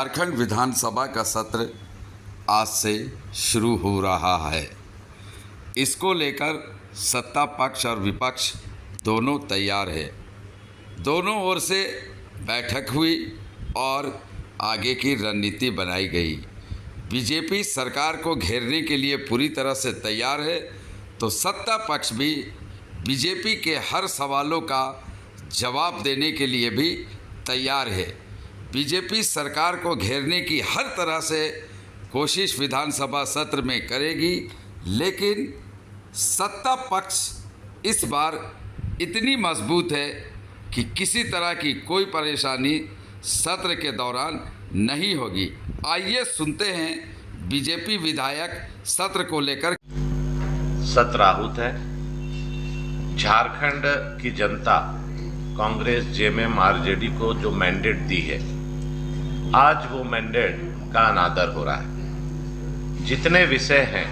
झारखंड विधानसभा का सत्र आज से शुरू हो रहा है। इसको लेकर सत्ता पक्ष और विपक्ष दोनों तैयार है। दोनों ओर से बैठक हुई और आगे की रणनीति बनाई गई। बीजेपी सरकार को घेरने के लिए पूरी तरह से तैयार है, तो सत्ता पक्ष भी बीजेपी के हर सवालों का जवाब देने के लिए भी तैयार है। बीजेपी सरकार को घेरने की हर तरह से कोशिश विधानसभा सत्र में करेगी, लेकिन सत्ता पक्ष इस बार इतनी मजबूत है कि किसी तरह की कोई परेशानी सत्र के दौरान नहीं होगी। आइए सुनते हैं बीजेपी विधायक सत्र को लेकर। सत्र आहूत है। झारखंड की जनता कांग्रेस, जेएमएम, आरजेडी को जो मैंडेट दी है, आज वो मैंडेट का अनादर हो रहा है। जितने विषय हैं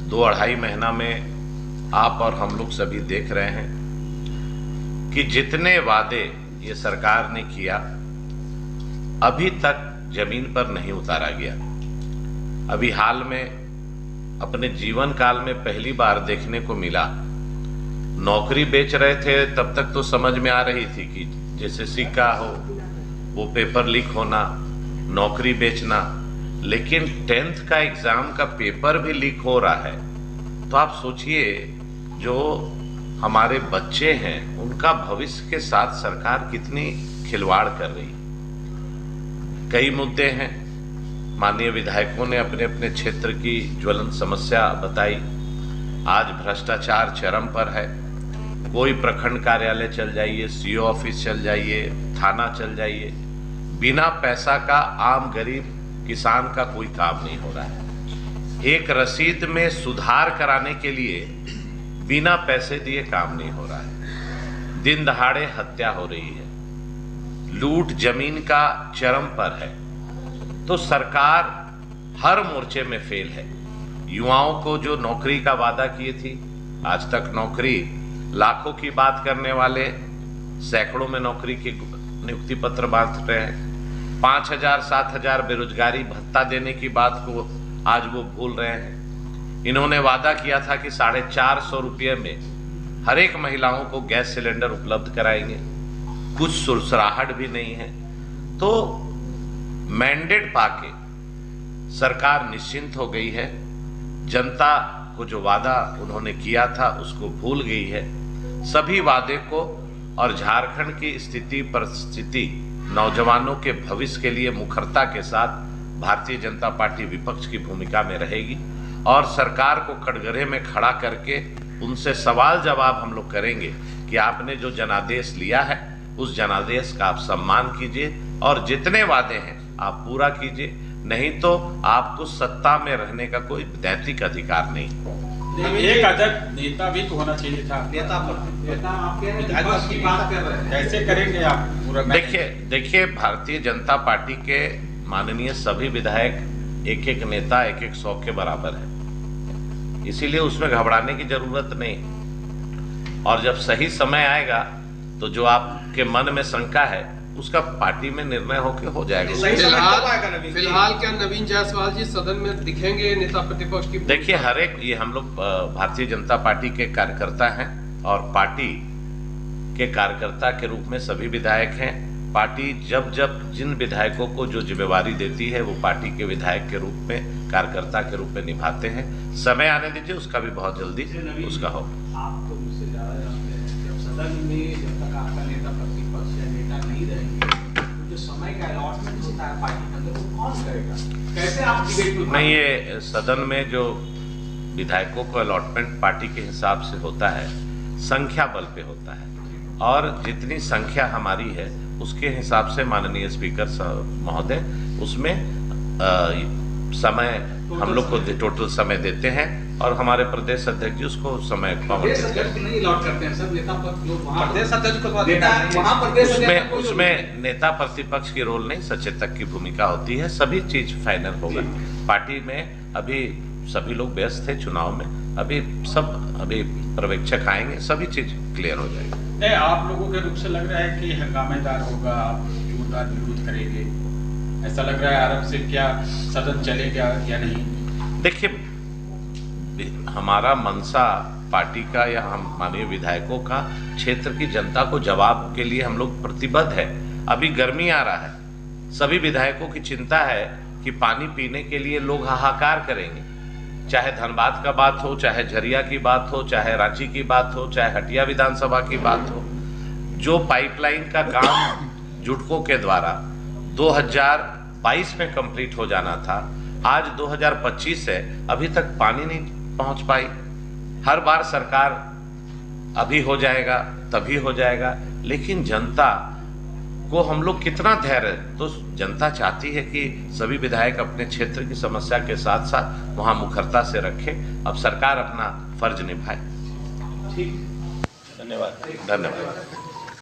2-2.5 महीना में आप और हम लोग सभी देख रहे हैं कि जितने वादे ये सरकार ने किया अभी तक जमीन पर नहीं उतारा गया। अभी हाल में अपने जीवन काल में पहली बार देखने को मिला, नौकरी बेच रहे थे तब तक तो समझ में आ रही थी कि जैसे सिक्का हो, वो पेपर लीक होना, नौकरी बेचना, लेकिन 10th का एग्जाम का पेपर भी लीक हो रहा है। तो आप सोचिए, जो हमारे बच्चे हैं उनका भविष्य के साथ सरकार कितनी खिलवाड़ कर रही। कई मुद्दे हैं, माननीय विधायकों ने अपने अपने क्षेत्र की ज्वलंत समस्या बताई। आज भ्रष्टाचार चरम पर है। कोई प्रखंड कार्यालय चल जाइए, सीओ ऑफिस चल जाइए, थाना चल जाइए, बिना पैसा का आम गरीब किसान का कोई काम नहीं हो रहा है। एक रसीद में सुधार कराने के लिए बिना पैसे दिए काम नहीं हो रहा है। दिन दहाड़े हत्या हो रही है, लूट जमीन का चरम पर है। तो सरकार हर मोर्चे में फेल है। युवाओं को जो नौकरी का वादा किए थी, आज तक नौकरी, लाखों की बात करने वाले सैकड़ों में नौकरी के नियुक्ति पत्र बांट रहे हैं। 5,000-7,000 बेरोजगारी भत्ता देने की बात को आज वो भूल रहे हैं। इन्होंने वादा किया था कि 450 रुपये में हर एक महिलाओं को गैस सिलेंडर उपलब्ध कराएंगे। कुछ सुरसराहट भी नहीं है। तो मैंडेट पाके सरकार निश्चिंत हो गई है। जनता को जो वादा उन्होंने किया था उसको भूल गई है। सभी वादे को और झारखंड की स्थिति परिस्थिति, नौजवानों के भविष्य के लिए मुखरता के साथ भारतीय जनता पार्टी विपक्ष की भूमिका में रहेगी और सरकार को कटघरे में खड़ा करके उनसे सवाल जवाब हम लोग करेंगे कि आपने जो जनादेश लिया है उस जनादेश का आप सम्मान कीजिए और जितने वादे हैं आप पूरा कीजिए, नहीं तो आपको सत्ता में रहने का कोई नैतिक अधिकार नहीं। एक अजग नेता भी तो होना चाहिए था। नेता आपके की बात कर रहे हैं, कैसे करेंगे आप पूरा? देखिए भारतीय जनता पार्टी के माननीय सभी विधायक एक एक नेता एक एक 100 के बराबर है, इसीलिए उसमें घबराने की जरूरत नहीं। और जब सही समय आएगा तो जो आपके मन में शंका है उसका पार्टी में निर्णय होके हो जाएगा। फिलहाल क्या नवीन जायसवाल जी सदन में दिखेंगे नेता प्रतिपक्ष की? देखिए, हर एक, ये हम लोग भारतीय जनता पार्टी के कार्यकर्ता हैं और पार्टी के कार्यकर्ता के रूप में सभी विधायक हैं। पार्टी जब जब जिन विधायकों को जो जिम्मेवारी देती है वो पार्टी के विधायक के रूप में, कार्यकर्ता के रूप में निभाते हैं। समय आने दीजिए, उसका भी बहुत जल्दी उसका हो। आप तो मुझसे ज्यादा जानते हैं, जब सदन में जब तक आपका नेता प्रतिपक्ष या नेता नहीं रहेंगे, जो समय का अलॉटमेंट होता है पार्टी के अंदर, वो कौन करेगा? कैसे आप डिबेट में? नहीं, ये सदन में जो विधायकों को अलॉटमेंट पार्टी के हिसाब से होता है, संख्या बल पे होता है और जितनी संख्या हमारी है उसके हिसाब से माननीय स्पीकर महोदय उसमें समय हम लोग को टोटल समय देते हैं और हमारे प्रदेश अध्यक्ष जी उसको समय उसमें नेता प्रतिपक्ष की रोल नहीं, सचेतक की भूमिका होती है। सभी चीज फाइनल होगा। पार्टी में अभी सभी लोग व्यस्त थे चुनाव में, अभी पर्यवेक्षक आएंगे, सभी चीज क्लियर हो जाएगी। नहीं, आप लोगों के रुख से लग रहा है कि हंगामेदार होगा, आप जोरदार विरोध करेंगे। ऐसा लग रहा है आरब से क्या सदन चलेगा या नहीं? देखिए, हमारा मनसा पार्टी का या हम माननीय विधायकों का क्षेत्र की जनता को जवाब के लिए हम लोग प्रतिबद्ध है। अभी गर्मी आ रहा है, सभी विधायकों की चिंता है कि पानी पीने के लिए लोग हाहाकार करेंगे, चाहे धनबाद का बात हो, चाहे झरिया की बात हो, चाहे रांची की बात हो, चाहे हटिया विधानसभा की बात हो। जो पाइपलाइन का काम जुटकों के द्वारा 2022 में कंप्लीट हो जाना था, आज 2025 है, अभी तक पानी नहीं पहुंच पाई। हर बार सरकार अभी हो जाएगा, तभी हो जाएगा, लेकिन जनता को हम लोग कितना धैर्य, तो जनता चाहती है कि सभी विधायक अपने क्षेत्र की समस्या के साथ साथ वहां मुखरता से रखें। अब सरकार अपना फर्ज निभाए। ठीक, धन्यवाद।